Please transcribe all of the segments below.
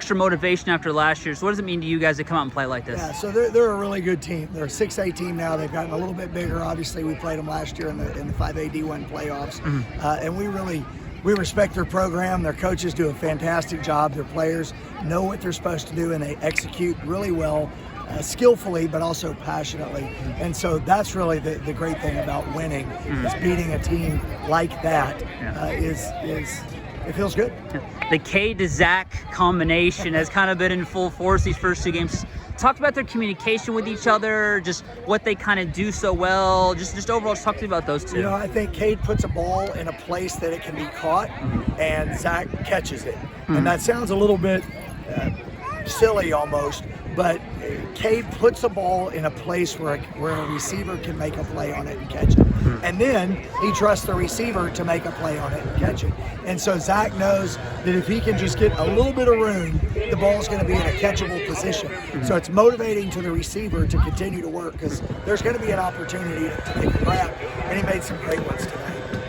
extra motivation after last year. So what does it mean to you guys to come out and play like this? Yeah, so they're a really good team. They're a 6A team now. They've gotten a little bit bigger. Obviously, we played them last year in the 5A D1 playoffs. And we respect their program. Their coaches do a fantastic job. Their players know what they're supposed to do, and they execute really well, skillfully, but also passionately. And so that's really the great thing about winning, is beating a team like that. It feels good. The K to Zach combination has kind of been in full force these first 2 games. Talk about their communication with each other, just what they kind of do so well. Just overall, just talk to me about those two. You know, I think Cade puts a ball in a place that it can be caught, and Zach catches it. And that sounds a little bit silly almost, but Cade puts a ball in a place where a receiver can make a play on it and catch it. And then he trusts the receiver to make a play on it and catch it. And so Zach knows that if he can just get a little bit of room, the ball's going to be in a catchable position. So it's motivating to the receiver to continue to work, because there's going to be an opportunity to make a grab. And he made some great ones today.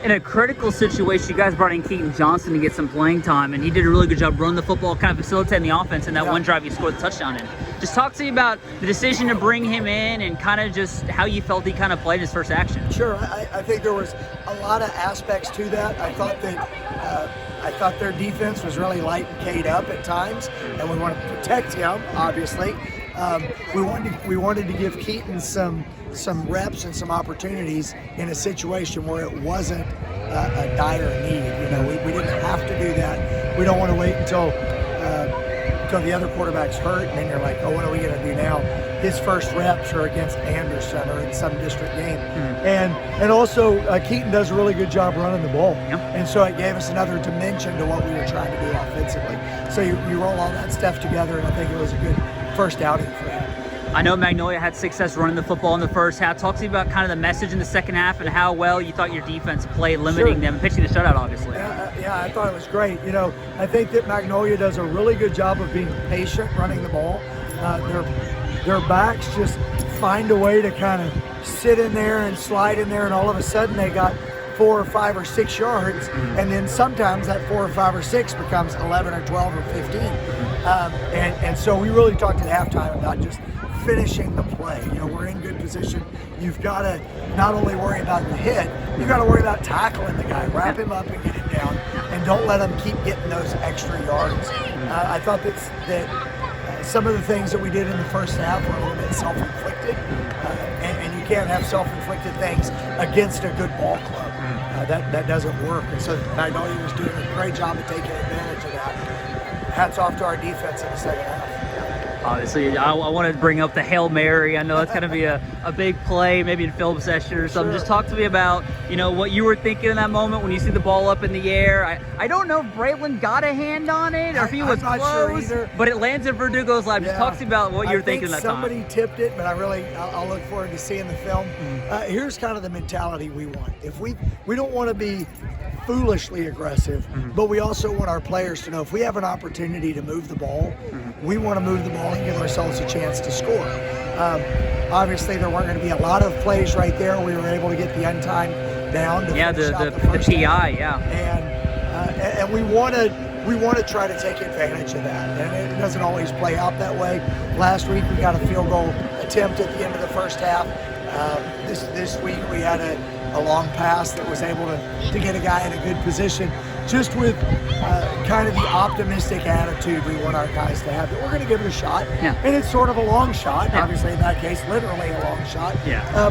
In a critical situation, you guys brought in Keaton Johnson to get some playing time, and he did a really good job running the football, kind of facilitating the offense in that one drive he scored the touchdown in. Just talk to me about the decision to bring him in and kind of just how you felt he kind of played his first action. Sure, I think there was a lot of aspects to that. I thought their defense was really lighting Cade up at times, and we want to protect him, obviously. We wanted to give Keaton some reps and some opportunities in a situation where it wasn't a dire need. You know, we didn't have to do that. We don't want to wait until the other quarterback's hurt, and then you're like, oh, what are we going to do now? His first reps are against Anderson or in some district game. And also Keaton does a really good job running the ball. And so it gave us another dimension to what we were trying to do offensively. So you roll all that stuff together, and I think it was a good first outing for him. I know Magnolia had success running the football in the first half. Talk to me about kind of the message in the second half and how well you thought your defense played, limiting them and pitching the shutout, obviously. Yeah, I thought it was great. You know, I think that Magnolia does a really good job of being patient running the ball. Their backs just find a way to kind of sit in there and slide in there, and all of a sudden they got 4 or 5 or 6 yards, and then sometimes that 4 or 5 or 6 becomes 11 or 12 or 15. And so we really talked at halftime about just finishing the play. You know, we're in good position. You've got to not only worry about the hit, you've got to worry about tackling the guy, wrap him up and get him down, and don't let him keep getting those extra yards. I thought that some of the things that we did in the first half were a little bit self-inflicted, and you can't have self-inflicted things against a good ball club. That doesn't work. And so Magnolia was doing a great job of taking advantage of that. Hats off to our defense in the second half. Obviously, I want to bring up the Hail Mary. I know that's going to be a big play, maybe in film session or something. Just talk to me about, you know, what you were thinking in that moment when you see the ball up in the air. I don't know if Braylon got a hand on it or if he was close, but it lands in Verdugo's lap. Just talk to me about what you were thinking at that time. Somebody tipped it, but I'll look forward to seeing the film. Here's kind of the mentality we want. If we don't want to be foolishly aggressive, but we also want our players to know if we have an opportunity to move the ball, we want to move the ball and give ourselves a chance to score. Obviously, there weren't going to be a lot of plays right there. We were able to get the untimed down. The PI, and we want to try to take advantage of that. And it doesn't always play out that way. Last week, we got a field goal attempt at the end of the first half. This week, we had a long pass that was able to get a guy in a good position, just with kind of the optimistic attitude we want our guys to have, that we're going to give it a shot. And it's sort of a long shot, obviously in that case, literally a long shot.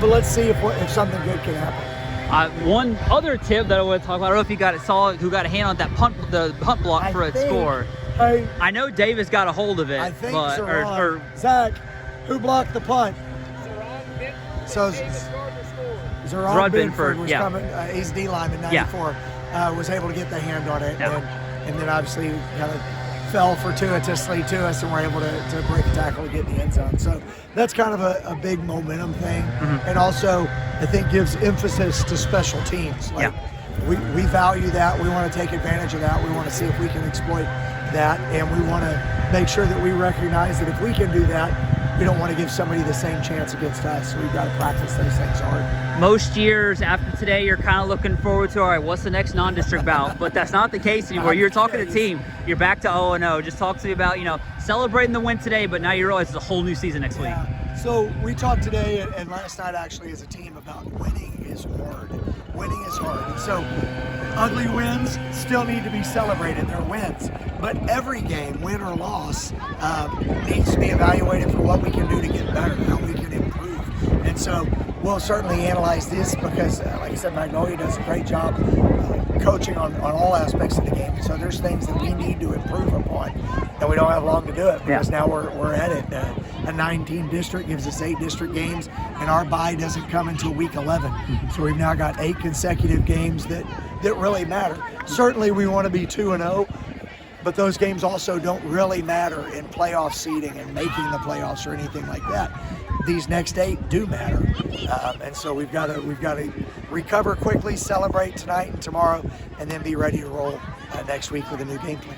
But let's see if something good can happen. One other tip that I want to talk about, I don't know if you saw who got a hand on that the punt block for a score. I know Davis got a hold of it. I think Zach, who blocked the punt? Zeron Binford was coming. He's D lineman, 94. Was able to get the hand on it, and then obviously kind of fell fortuitously to us, and we're able to break a tackle and get in the end zone. So that's kind of a big momentum thing, and also I think gives emphasis to special teams. Like we value that. We want to take advantage of that. We want to see if we can exploit that, and we want to make sure that we recognize that if we can do that, we don't want to give somebody the same chance against us. So we've got to practice those things hard. Most years after today, you're kind of looking forward to, all right, what's the next non-district bout? But that's not the case anymore. You're talking to team. You're back to 0-0. Just talk to me about, celebrating the win today, but now you realize it's a whole new season next week. So we talked today and last night actually as a team about winning is hard. Winning is hard. And so ugly wins still need to be celebrated. They're wins. But every game, win or loss, needs to be evaluated for what we can do to get better, how we can improve. And so we'll certainly analyze this because, like I said, Magnolia does a great job coaching on all aspects of the game. So there's things that we need to improve upon, and we don't have long to do it because now we're at it. A 9-team district gives us 8 district games, and our bye doesn't come until week 11. So we've now got 8 consecutive games that really matter. Certainly we want to be 2-0, but those games also don't really matter in playoff seeding and making the playoffs or anything like that. These next 8 do matter, and so we've got to recover quickly, celebrate tonight and tomorrow, and then be ready to roll next week with a new game plan.